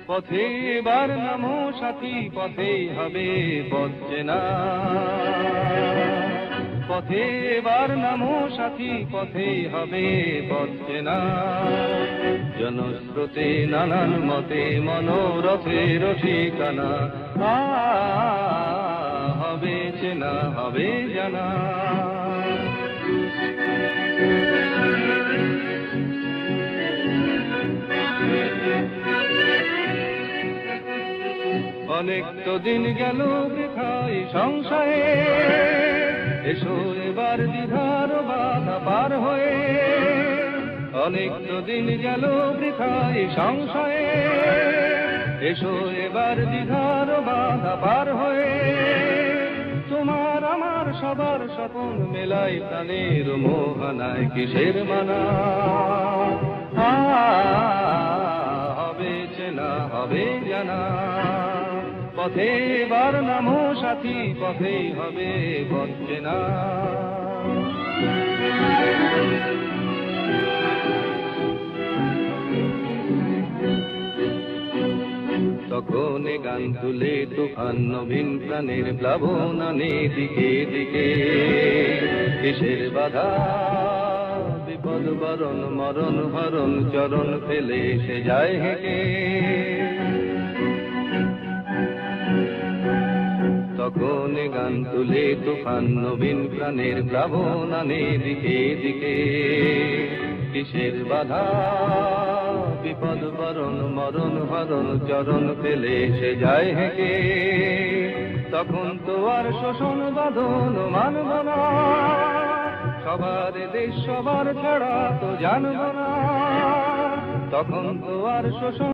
পথে এবার নামো সাথী, পথেই হবে পথ চেনা। পথে এবার নামো সাথী, পথেই হবে পথ চেনা। জনস্রোতে নানান মতে মনোরথের ঠিকানা, হবে চেনা, হবে জানা। অনেক তো দিন গেল বৃথায় সংশয়ে, এসো এবার দ্বিধার বাধা পার হয়ে। অনেক তো দিন গেল বৃথায় সংশয়ে, এসো এবার দ্বিধার বাধা পার হয়ে। তোমার আমার সবার স্বপন মেলাই প্রাণের মোহনায় কিসের মানা। হবে চেনা, হবে জানা। পথে এবার নামো সাথী, পথেই হবে পথ চেনা। তখন গান তুলে তুফান নবীন প্রাণের প্লাবন আনে দিকে দিকে। কিসের বাধা বিপদ বরণ মরণ হরণ, চরণ ফেলে সে যায় হেঁটে। তখন গান তুলে তুফান নবীন প্রাণের প্লাবন আনে দিকে দিকে। কিসের বাধা বিপদ বরণ মরণ হরণ, চরণ ফেলে সে যায় হেঁটে। তখন তো আর শোষণ বাঁধন মানব না, সবার দেশ সবার ছাড়া তো জানব না। তখন তো আর শোষণ